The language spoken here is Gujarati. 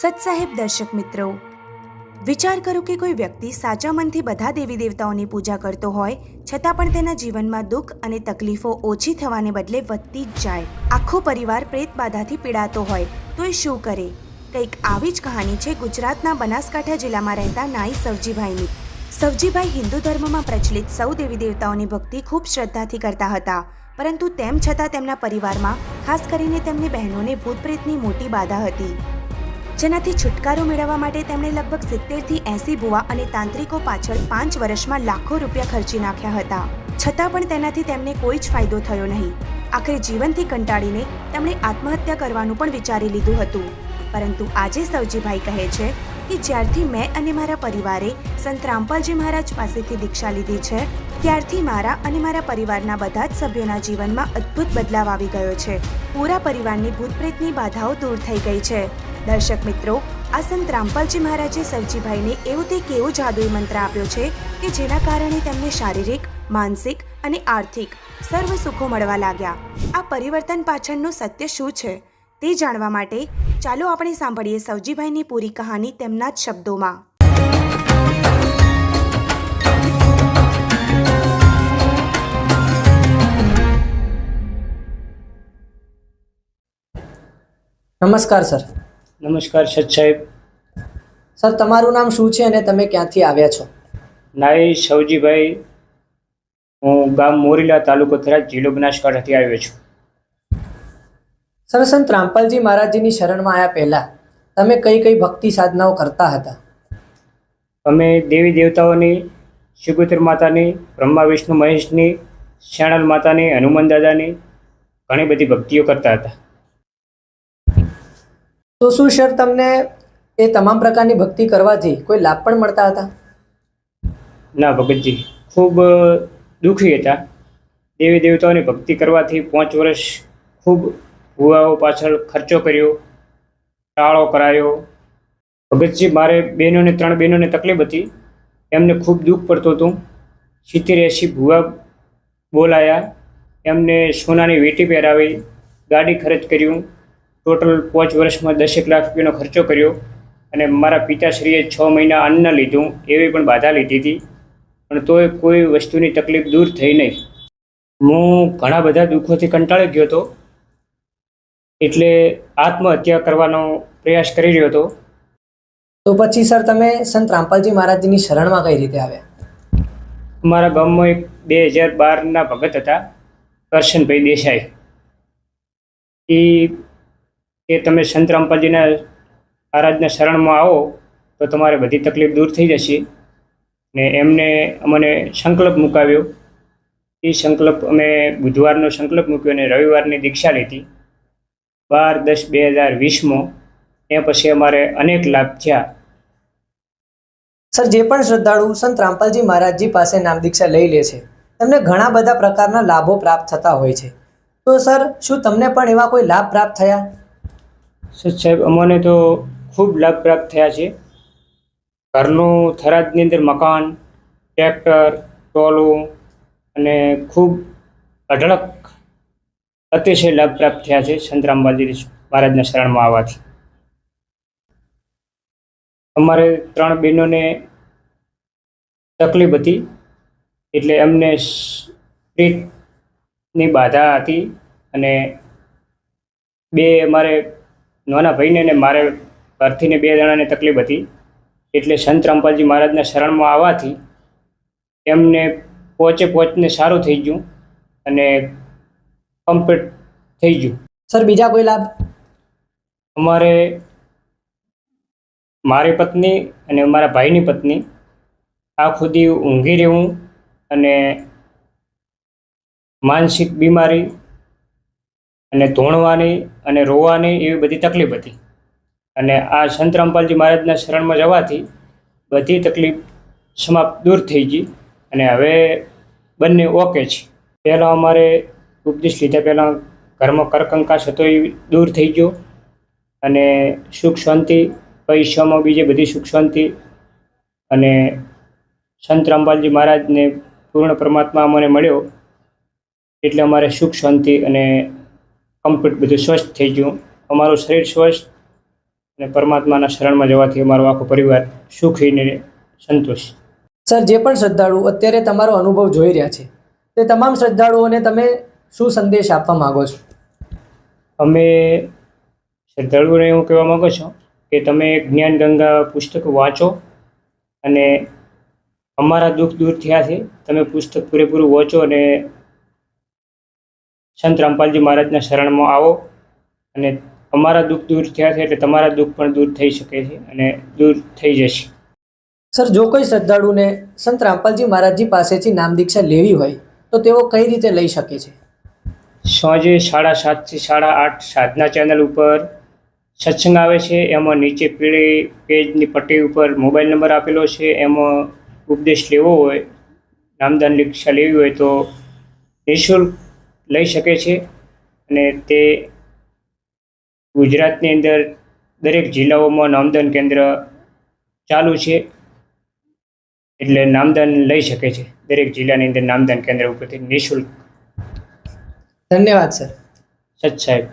સત્સાહેબ દર્શક મિત્રો, વિચાર કરો કે કોઈ વ્યક્તિ સાચા મનથી બધા દેવી દેવતાઓની પૂજા કરતો હોય છતાં પણ તેના જીવનમાં દુઃખ અને તકલીફો ઓછી થવાને બદલે વધતી જ જાય. આખો પરિવાર પ્રેત બાધાથી પીડાતો હોય તો એ શું કરે? કંઈક આવી જ કહાની છે ગુજરાતના બનાસકાંઠા જિલ્લામાં રહેતા નાઈ સવજીભાઈની. સવજીભાઈ હિન્દુ ધર્મમાં પ્રચલિત સૌ દેવી દેવતાઓની ભક્તિ ખૂબ શ્રદ્ધાથી કરતા હતા, પરંતુ તેમ છતાં તેમના પરિવારમાં ખાસ કરીને તેમની બહેનોને ભૂત પ્રેતની મોટી બાધા હતી, જેનાથી છુટકારો મેળવવા માટે તેમણે લગભગ 70 થી 80 ભુવા અને તાંત્રિકો પાછળ 5 વર્ષમાં લાખો રૂપિયા ખર્ચી નાખ્યા હતા. છતાં પણ તેનાથી તેમને કોઈ જ ફાયદો થયો નહીં. આખરે જીવનથી કંટાળીને તેમણે આત્મહત્યા કરવાનું પણ વિચારી લીધું હતું. પરંતુ આજે સવજીભાઈ કહે છે કે જ્યારથી મેં અને મારા પરિવારે સંત રામપાલજી મહારાજ પાસેથી દીક્ષા લીધી છે, ત્યારથી મારા અને મારા પરિવારના બધા જ સભ્યોના જીવનમાં અદ્ભુત બદલાવ આવી ગયો છે. પૂરા પરિવારની ભૂત પ્રેતની બાધાઓ દૂર થઈ ગઈ છે. દર્શક મિત્રો, આ સંત રામપાલજી મહારાજે સવજીભાઈને એવું તે કેવો જાદુઈ મંત્ર આપ્યો છે કે જેના કારણે તેમને શારીરિક, માનસિક અને આર્થિક સર્વ સુખો મળવા લાગ્યા. આ પરિવર્તન પાછળનું સત્ય શું છે તે જાણવા માટે ચાલો આપણે સાંભળીએ સવજીભાઈની પૂરી કહાની તેમના જ શબ્દોમાં. નમસ્કાર સર. નમસ્કાર સત સાહેબ. સર, તમારું નામ શું છે અને તમે ક્યાંથી આવ્યા છો? નાઈ સવજીભાઈ, હું ગામ મોરીલા, તાલુકો થરાદ, જિલ્લો બનાસકાંઠાથી આવ્યો છું. સર, સંત રામપાલજી મહારાજજીની શરણમાં આવ્યા પહેલા તમે કઈ કઈ ભક્તિ સાધનાઓ કરતા હતા? અમે દેવી દેવતાઓની, શિગુતર માતાની, બ્રહ્મા વિષ્ણુ મહેશની, શ્યાણલ માતાની, હનુમાન દાદાની ઘણી બધી ભક્તિઓ કરતા હતા. તો શું સર તમને એ તમામ પ્રકારની ભક્તિ કરવાથી કોઈ લાભ પણ મળતા હતા? ના ભગતજી, ખૂબ દુઃખી હતા. દેવી દેવતાઓની ભક્તિ કરવાથી 5 વર્ષ ખૂબ ભુવાઓ પાછળ ખર્ચો કર્યો, ટાળો કરાયો. ભગતજી, મારે 3 બહેનોને તકલીફ હતી, એમને ખૂબ દુઃખ પડતું હતું. 70-80 ભુવા બોલાયા, એમને સોનાની વીંટી પહેરાવી, ગાડી ખર્ચ કર્યું. ટોટલ 5 વર્ષમાં 10 લાખ રૂપિયાનો ખર્ચો કર્યો. અને મારા પિતાશ્રીએ 6 મહિના અન્ન ન લીધું એવી પણ બાધા લીધી હતી, પણ તોય કોઈ વસ્તુની તકલીફ દૂર થઈ નહીં. હું ઘણા બધા દુઃખોથી કંટાળી ગયો હતો, એટલે આત્મહત્યા કરવાનો પ્રયાસ કરી રહ્યો હતો. તો પછી સર તમે સંત રામપાલજી મહારાજજીની શરણમાં કઈ રીતે આવ્યા? અમારા ગામમાં એક 2012ના ભગત હતા, કરશનભાઈ દેસાઈ. એ તમે સંત રામપાલજીના મહારાજના શરણમાં આવો તો તમારે બધી તકલીફ દૂર થઈ જશે. ને એમને અમને સંકલ્પ મુકાવ્યો. એ સંકલ્પ અમે બુધવારનો સંકલ્પ મૂક્યો અને રવિવારની દીક્ષા લીધી 12/10/2020માં. એ પછી અમારે અનેક લાભ થયા. સર, જે પણ શ્રદ્ધાળુ સંત રામપાલજી મહારાજજી પાસે નામ દીક્ષા લઈ લે છે તેમને ઘણા બધા પ્રકારના લાભો પ્રાપ્ત થતા હોય છે. તો સર, શું તમને પણ એવા કોઈ લાભ પ્રાપ્ત થયા? સચ સાહેબ, અમને તો ખૂબ લાભ પ્રાપ્ત થયા છે. ઘરનું થરાદની અંદર મકાન, ટ્રેક્ટર, ટોલું અને ખૂબ અઢળક અતિશય લાભ પ્રાપ્ત થયા છે સંત રામપાલજી મહારાજના શરણમાં આવવાથી. અમારે 3 બહેનોને તકલીફ હતી, એટલે એમને પ્રેતની બાધા હતી. અને 2 અમારે નાના ભાઈને ને મારે ઘરથી 2 જણાને તકલીફ હતી. એટલે સંત રામપાલજી મહારાજના શરણમાં આવવાથી એમને પહોંચે સારું થઈ ગયું અને કમ્પ્લીટ થઈ ગયું. સર, બીજા કોઈ લાભ? અમારે મારી પત્ની અને મારા ભાઈની પત્ની આખો દી ઊંઘી રહેવું અને માનસિક બીમારી અને ધોણવાની અને રોવાની એવી બધી તકલીફ હતી. અને આ સંત રામપાલજી મહારાજના શરણમાં જવાથી બધી તકલીફ સમાપ્ત દૂર થઈ ગઈ અને હવે બંને ઓકે છે. પહેલાં અમારે ઉપદેશ લીધા પહેલાં ઘરમાં કરકંકાશ હતો એ દૂર થઈ ગયો અને સુખ શાંતિ, પૈસામાં બીજે બધી સુખ શાંતિ અને સંત રામપાલજી મહારાજને પૂર્ણ પરમાત્મા અમને મળ્યો એટલે અમારે સુખ શાંતિ અને કમ્પ્લીટ બધું સ્વસ્થ થઈ ગયું. અમારું શરીર સ્વસ્થ અને પરમાત્માના શરણમાં જવાથી અમારો આખો પરિવાર સુખી ને સંતોષ. સર જે પણ શ્રદ્ધાળુ અત્યારે તમારો અનુભવ જોઈ રહ્યા છે તે તમામ શ્રદ્ધાળુઓને તમે શું સંદેશ આપવા માંગો છો? અમે શ્રદ્ધાળુઓને એવું કહેવા માંગુ છું કે તમે જ્ઞાન ગંગા પુસ્તક વાંચો અને અમારા દુઃખ દૂર થયા છે. તમે પુસ્તક પૂરેપૂરું વાંચો અને સંત રામપાલજી મહારાજના શરણમાં આવો અને અમારા દુઃખ દૂર થયા છે એટલે તમારા દુઃખ પણ દૂર થઈ શકે છે અને દૂર થઈ જશે. સર જો કોઈ શ્રદ્ધાળુને સંત રામપાલજી મહારાજજી પાસેથી નામ દીક્ષા લેવી હોય તો તેઓ કઈ રીતે લઈ શકે છે? સાંજે 7:30 થી 8:30 સાધના ચેનલ ઉપર સત્સંગ આવે છે. એમાં નીચે પીળી પેજની પટ્ટી ઉપર મોબાઈલ નંબર આપેલો છે. એમાં ઉપદેશ લેવો હોય, નામદાન દીક્ષા લેવી હોય તો નિઃશુલ્ક લઈ શકે છે. અને તે ગુજરાતની અંદર દરેક જિલ્લાઓમાં નામદાન કેન્દ્ર ચાલુ છે એટલે નામદાન લઈ શકે છે. દરેક જિલ્લાની અંદર નામદાન કેન્દ્ર ઉપરથી નિઃશુલ્ક. ધન્યવાદ સર. સત સાહેબ.